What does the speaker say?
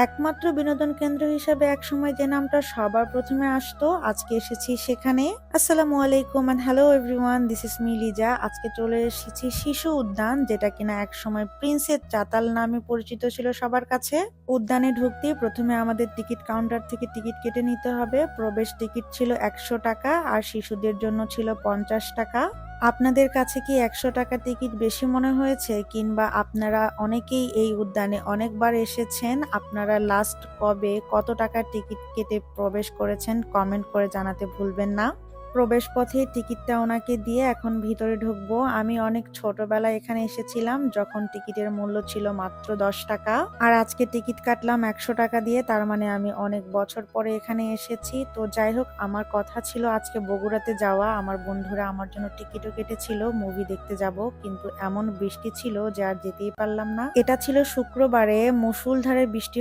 একমাত্র বিনোদন কেন্দ্র হিসেবে একসময় যে নামটা সবার প্রথমে আসতো, আজকে এসেছি সেখানে। আসসালামু আলাইকুম and hello everyone, this is me Liza. আজকে চলে এসেছি শিশু উদ্যান, যেটা কিনা একসময় প্রিন্সেস চাতাল নামে পরিচিত ছিল সবার কাছে। উদ্যানে ঢুকতেই প্রথমে আমাদের টিকিট কাউন্টার থেকে টিকিট কেটে নিতে হবে। প্রবেশ টিকিট ছিল 100 টাকা আর শিশুদের জন্য ছিল 50 টাকা। আপনাদের কাছে কি 100 টাকা টিকিট বেশি মনে হয়েছে, কিংবা আপনারা অনেকেই এই উদ্যানে অনেকবার এসেছেন? আপনারা লাস্ট কবে কত টাকার টিকিট কেটে প্রবেশ করেছেন কমেন্ট করে জানাতে ভুলবেন না। প্রবেশ পথে টিকিটটা ওনাকে দিয়ে এখন ভিতরে ঢুকবো। আমি অনেক ছোটবেলায় এখানে এসেছিলাম, যখন টিকিটের মূল্য ছিল মাত্র 10 টাকা। আর আজকে টিকিট কাটলাম 100 টাকা দিয়ে, তার মানে আমি অনেক বছর পরে এখানে এসেছি। তো যাই হোক, আমার কথা ছিল আজকে বগুড়াতে যাওয়া। আমার বন্ধুরা আমার জন্য টিকিটও কেটেছিল মুভি দেখতে যাব, কিন্তু এমন বৃষ্টি ছিল যে আর যেতেই পারলাম না। এটা ছিল শুক্রবারে, মুষলধারে বৃষ্টি